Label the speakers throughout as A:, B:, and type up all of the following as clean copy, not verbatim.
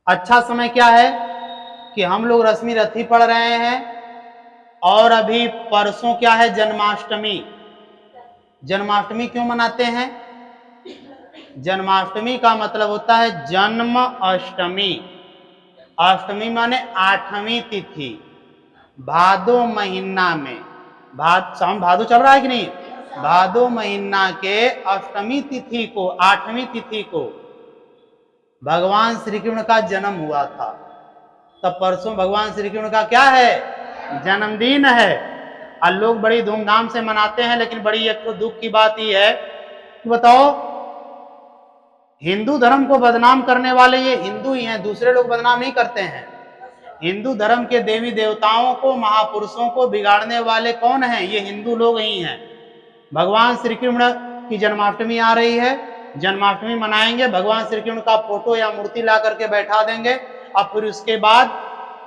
A: अच्छा समय क्या है कि हम लोग रश्मि रथी पढ़ रहे हैं और अभी परसों क्या है, जन्माष्टमी। जन्माष्टमी क्यों मनाते हैं? जन्माष्टमी का मतलब होता है जन्म अष्टमी। अष्टमी माने 8वीं तिथि, भादो महीना में। सावन भादो चल रहा है कि नहीं? भादो महीना के अष्टमी तिथि को, 8वीं तिथि को भगवान श्री कृष्ण का जन्म हुआ था। तब परसों भगवान श्री कृष्ण का क्या है? जन्मदिन है। और लोग बड़ी धूमधाम से मनाते हैं, लेकिन बड़ी एक तो दुख की बात ही है कि बताओ, हिंदू धर्म को बदनाम करने वाले ये हिंदू ही हैं, दूसरे लोग बदनाम नहीं करते हैं। हिंदू धर्म के देवी देवताओं को, महापुरुषों को बिगाड़ने वाले कौन हैं? ये हिंदू लोग ही हैं। भगवान श्री कृष्ण की जन्माष्टमी आ रही है, जन्माष्टमी मनाएंगे, भगवान श्री कृष्ण का फोटो या मूर्ति ला करके बैठा देंगे, और फिर उसके बाद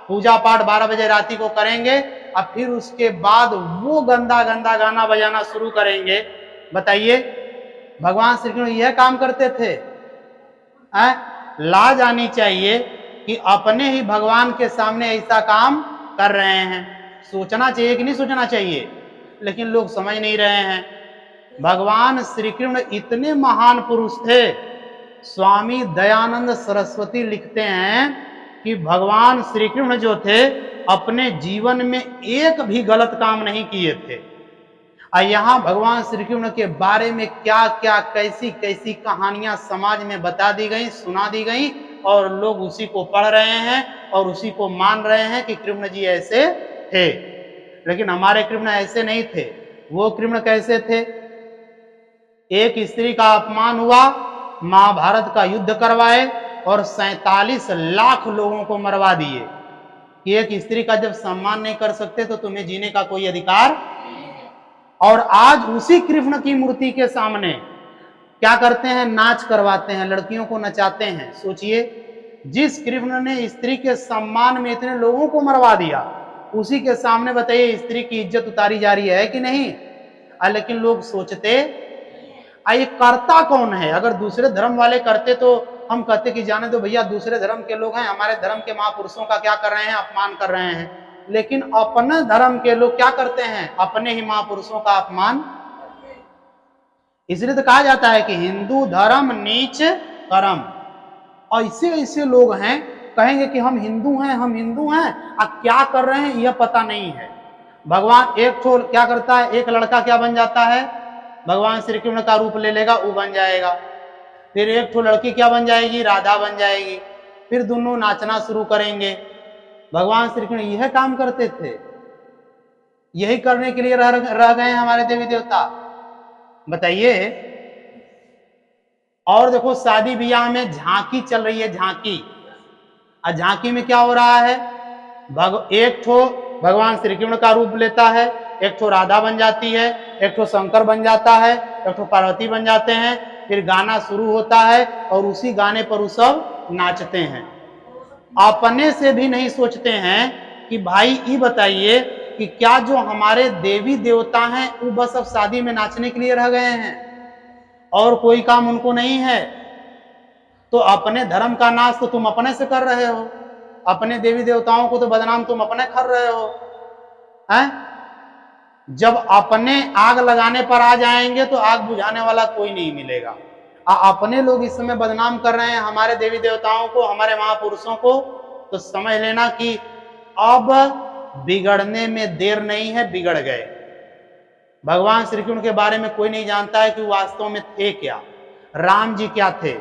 A: पूजा पाठ 12 बजे रात्रि को करेंगे, और फिर उसके बाद वो गंदा गंदा गाना बजाना शुरू करेंगे। बताइए, भगवान श्री कृष्ण यह काम करते थे? लाज आनी चाहिए कि अपने ही भगवान के सामने ऐसा काम कर रहे हैं। सोचना चाहिए कि नहीं सोचना चाहिए? लेकिन लोग समझ नहीं रहे हैं। भगवान श्री कृष्ण इतने महान पुरुष थे। स्वामी दयानंद सरस्वती लिखते हैं कि भगवान श्री कृष्ण जो थे अपने जीवन में एक भी गलत काम नहीं किए थे। और यहाँ भगवान श्री कृष्ण के बारे में क्या क्या, कैसी कैसी कहानियां समाज में बता दी गई, सुना दी गई, और लोग उसी को पढ़ रहे हैं और उसी को मान रहे हैं कि कृष्ण जी ऐसे थे। लेकिन हमारे कृष्ण ऐसे नहीं थे। वो कृष्ण कैसे थे? एक स्त्री का अपमान हुआ, महाभारत का युद्ध करवाए और 47 लाख लोगों को मरवा दिए कि एक स्त्री का जब सम्मान नहीं कर सकते तो तुम्हें जीने का कोई अधिकार। और आज उसी कृष्ण की मूर्ति के सामने क्या करते हैं? नाच करवाते हैं, लड़कियों को नचाते हैं। सोचिए, जिस कृष्ण ने स्त्री के सम्मान में इतने लोगों को मरवा दिया, उसी के सामने बताइए स्त्री की इज्जत उतारी जा रही है कि नहीं? लेकिन लोग सोचते, ये करता कौन है? अगर दूसरे धर्म वाले करते तो हम कहते कि जाने दो भैया, दूसरे धर्म के लोग हैं, हमारे धर्म के महापुरुषों का क्या कर रहे हैं? अपमान कर रहे हैं। लेकिन अपने धर्म के लोग क्या करते हैं? अपने ही महापुरुषों का अपमान। इसलिए तो कहा जाता है कि हिंदू धर्म नीच कर्म। और ऐसे ऐसे लोग हैं, कहेंगे कि हम हिंदू हैं, हम हिंदू हैं, अब क्या कर रहे हैं यह पता नहीं है। भगवान एक तो क्या करता है, एक लड़का क्या बन जाता है? भगवान श्री कृष्ण का रूप ले लेगा, वो बन जाएगा। फिर एक तो लड़की क्या बन जाएगी? राधा बन जाएगी। फिर दोनों नाचना शुरू करेंगे। भगवान श्री कृष्ण यह काम करते थे, यही करने के लिए रह गए हमारे देवी देवता। बताइए। और देखो, शादी ब्याह में झांकी चल रही है, झांकी। और झांकी में क्या हो रहा है? एक तो भगवान श्री कृष्ण का रूप लेता है, एक तो राधा बन जाती है, एक तो शंकर बन जाता है, एक तो पार्वती बन जाते हैं। फिर गाना शुरू होता है और उसी गाने पर वो सब नाचते हैं। अपने से भी नहीं सोचते हैं कि भाई ये बताइए कि क्या जो हमारे देवी देवता हैं वो बस अब शादी में नाचने के लिए रह गए हैं और कोई काम उनको नहीं है? तो अपने धर्म का नाश तो तुम अपने से कर रहे हो, अपने देवी देवताओं को तो बदनाम तुम अपने कर रहे हो। हैं? जब अपने आग लगाने पर आ जाएंगे तो आग बुझाने वाला कोई नहीं मिलेगा। अपने लोग इस समय बदनाम कर रहे हैं हमारे देवी देवताओं को, हमारे महापुरुषों को, तो समझ लेना कि अब बिगड़ने में देर नहीं है, बिगड़ गए। भगवान श्री कृष्ण के बारे में कोई नहीं जानता है कि वास्तव में थे क्या। राम जी क्या थे,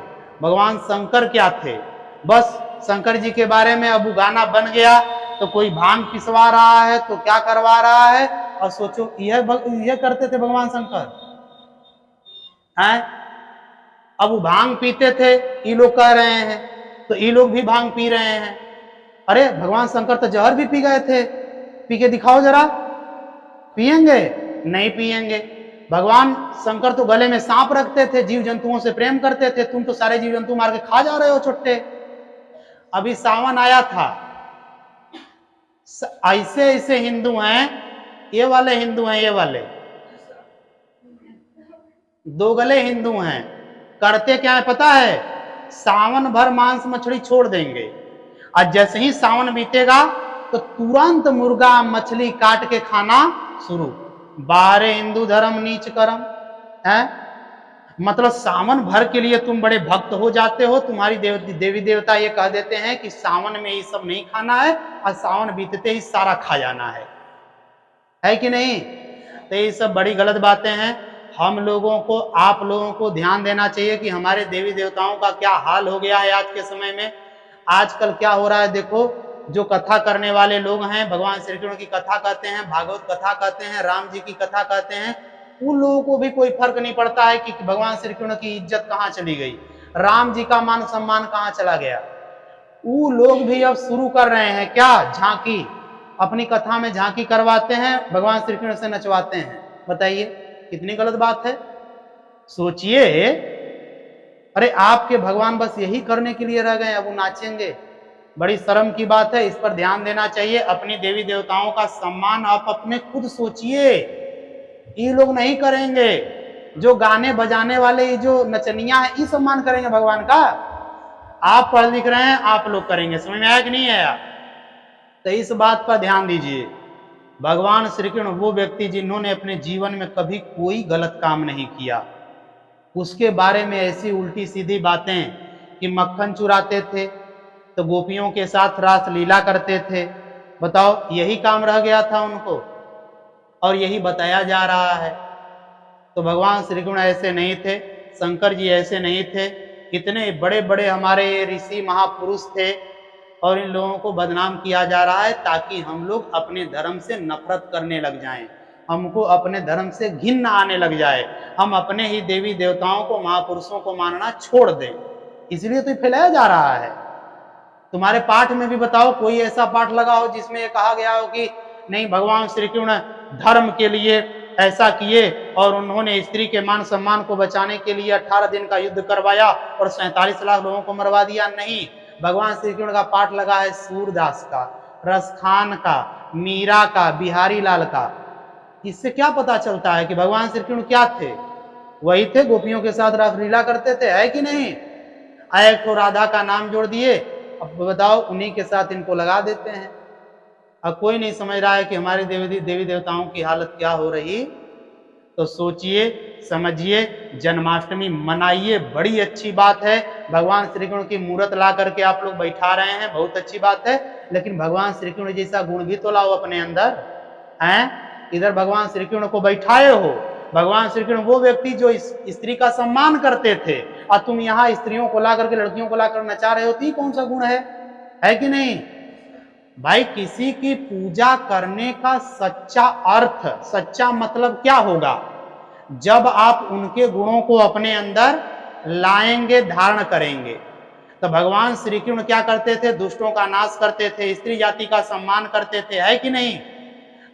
A: भगवान शंकर क्या थे। बस शंकर जी के बारे में अब गाना बन गया तो कोई भांग पिसवा रहा है तो क्या करवा रहा है, और सोचो यह करते थे भगवान शंकर हैं। अब वो भांग पीते थे, ये लोग कह रहे हैं, तो ये लोग भी भांग पी रहे हैं। अरे भगवान शंकर तो जहर भी पी गए थे, पी के दिखाओ जरा। पिएंगे? नहीं पिएंगे। भगवान शंकर तो गले में सांप रखते थे, जीव जंतुओं से प्रेम करते थे। तुम तो सारे जीव जंतु मार के खा जा रहे हो छोटे। अभी सावन आया था, ऐसे ऐसे हिंदू हैं, ये वाले हिंदू हैं, ये वाले दो गले हिंदू हैं। करते क्या है पता है? सावन भर मांस मछली छोड़ देंगे, और जैसे ही सावन बीतेगा तो तुरंत मुर्गा मछली काट के खाना शुरू। बारे हिंदू धर्म नीच कर्म है, मतलब सावन भर के लिए तुम बड़े भक्त हो जाते हो, तुम्हारी देवी देवता ये कह देते हैं कि सावन में ये सब नहीं खाना है और सावन बीतते ही सारा खा जाना है कि नहीं? तो ये सब बड़ी गलत बातें हैं। हम लोगों को, आप लोगों को ध्यान देना चाहिए कि हमारे देवी देवताओं का क्या हाल हो गया है आज के समय में। आजकल क्या हो रहा है देखो, जो कथा करने वाले लोग हैं, भगवान श्री कृष्ण की कथा कहते हैं, भागवत कथा कहते हैं, राम जी की कथा कहते हैं, उन लोगों को भी कोई फर्क नहीं पड़ता है कि भगवान श्री कृष्ण की इज्जत कहाँ चली गई, राम जी का मान सम्मान कहाँ चला गया। वो लोग भी अब शुरू कर रहे हैं क्या, झांकी, अपनी कथा में झांकी करवाते हैं, भगवान श्री कृष्ण से नचवाते हैं। बताइए कितनी गलत बात है। सोचिए, अरे आपके भगवान बस यही करने के लिए रह गए, अब वो नाचेंगे? बड़ी शर्म की बात है, इस पर ध्यान देना चाहिए। अपनी देवी देवताओं का सम्मान आप अपने खुद सोचिए, ये लोग नहीं करेंगे। जो गाने बजाने वाले, ये जो नचनिया है, ये सम्मान करेंगे भगवान का? आप पढ़ लिख रहे हैं, आप लोग करेंगे। समझ में आया कि नहीं आया? तो इस बात पर ध्यान दीजिए। भगवान श्री कृष्ण वो व्यक्ति जिन्होंने अपने जीवन में कभी कोई गलत काम नहीं किया, उसके बारे में ऐसी उल्टी सीधी बातें कि मक्खन चुराते थे तो गोपियों के साथ रास लीला करते थे। बताओ, यही काम रह गया था उनको और यही बताया जा रहा है। तो भगवान श्री कृष्ण ऐसे नहीं थे, शंकर जी ऐसे नहीं थे। इतने बड़े बड़े हमारे ऋषि महापुरुष थे और इन लोगों को बदनाम किया जा रहा है ताकि हम लोग अपने धर्म से नफरत करने लग जाएं, हमको अपने धर्म से घिन्न आने लग जाए, हम अपने ही देवी देवताओं को, महापुरुषों को मानना छोड़ दें। इसलिए तो फैलाया जा रहा है। तुम्हारे पाठ में भी बताओ, कोई ऐसा पाठ लगा हो जिसमें ये कहा गया हो कि नहीं, भगवान श्री कृष्ण धर्म के लिए ऐसा किए और उन्होंने स्त्री के मान सम्मान को बचाने के लिए 18 दिन का युद्ध करवाया और 47 लाख लोगों को मरवा दिया? नहीं, भगवान श्री कृष्ण का पाठ लगा है सूरदास का, रसखान का, मीरा का, बिहारी लाल का। इससे क्या पता चलता है कि भगवान श्री कृष्ण क्या थे? वही थे, गोपियों के साथ रासलीला करते थे, है कि नहीं? एक तो राधा का नाम जोड़ दिए, अब बताओ उन्हीं के साथ इनको लगा देते हैं। अब कोई नहीं समझ रहा है कि हमारे देवी देवताओं की हालत क्या हो रही। तो सोचिए, समझिए, जन्माष्टमी मनाइए, बड़ी अच्छी बात है। भगवान श्री कृष्ण की मूर्त ला करके आप लोग बैठा रहे हैं, बहुत अच्छी बात है, लेकिन भगवान श्री कृष्ण जैसा गुण भी तो लाओ अपने अंदर हैं। इधर भगवान श्री कृष्ण को बैठाए हो, भगवान श्री कृष्ण वो व्यक्ति जो स्त्री का सम्मान करते थे, और तुम यहाँ स्त्रियों को ला करके, लड़कियों को लाकर नचा रहे हो, तो कौन सा गुण है कि नहीं? भाई, किसी की पूजा करने का सच्चा अर्थ, सच्चा मतलब क्या होगा? जब आप उनके गुणों को अपने अंदर लाएंगे, धारण करेंगे। तो भगवान श्री कृष्ण क्या करते थे? दुष्टों का नाश करते थे, स्त्री जाति का सम्मान करते थे, है कि नहीं?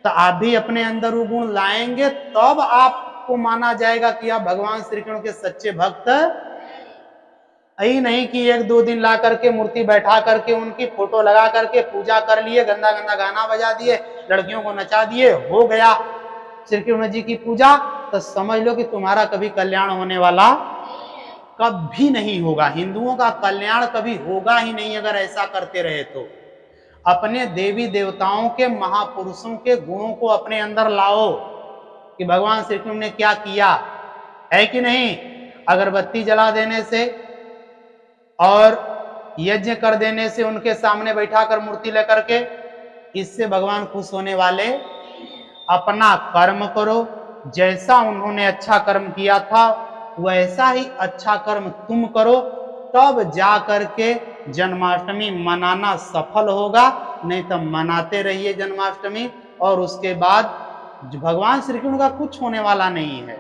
A: तो आप भी अपने अंदर वो गुण लाएंगे, तब आपको माना जाएगा कि आप भगवान श्री कृष्ण के सच्चे भक्त। यही नहीं कि 1-2 दिन ला करके मूर्ति बैठा करके उनकी फोटो लगा करके पूजा कर लिए, गंदा गंदा गाना बजा दिए, लड़कियों को नचा दिए, हो गया श्री कृष्ण जी की पूजा। तो समझ लो कि तुम्हारा कभी कल्याण होने वाला कभी नहीं होगा। हिंदुओं का कल्याण कभी होगा ही नहीं अगर ऐसा करते रहे तो। अपने देवी देवताओं के, महापुरुषों के गुणों को अपने अंदर लाओ कि भगवान श्री कृष्ण ने क्या किया, है कि नहीं? अगरबत्ती जला देने से और यज्ञ कर देने से, उनके सामने बैठाकर मूर्ति लेकर के, इससे भगवान खुश होने वाले। अपना कर्म करो, जैसा उन्होंने अच्छा कर्म किया था वैसा ही अच्छा कर्म तुम करो, तब जा करके जन्माष्टमी मनाना सफल होगा। नहीं तो मनाते रहिए जन्माष्टमी, और उसके बाद भगवान श्री कृष्ण का कुछ होने वाला नहीं है।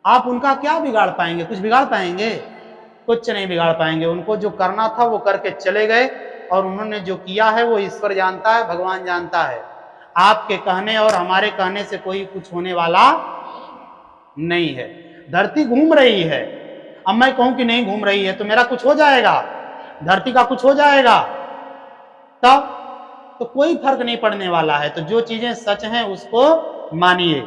A: आप उनका क्या बिगाड़ पाएंगे? कुछ बिगाड़ पाएंगे? कुछ नहीं बिगाड़ पाएंगे। उनको जो करना था वो करके चले गए, और उन्होंने जो किया है वो ईश्वर जानता है, भगवान जानता है। आपके कहने और हमारे कहने से कोई कुछ होने वाला नहीं है। धरती घूम रही है, अब मैं कहूं कि नहीं घूम रही है तो मेरा कुछ हो जाएगा, धरती का कुछ हो जाएगा, तब तो कोई फर्क नहीं पड़ने वाला है। तो जो चीजें सच हैं उसको मानिए।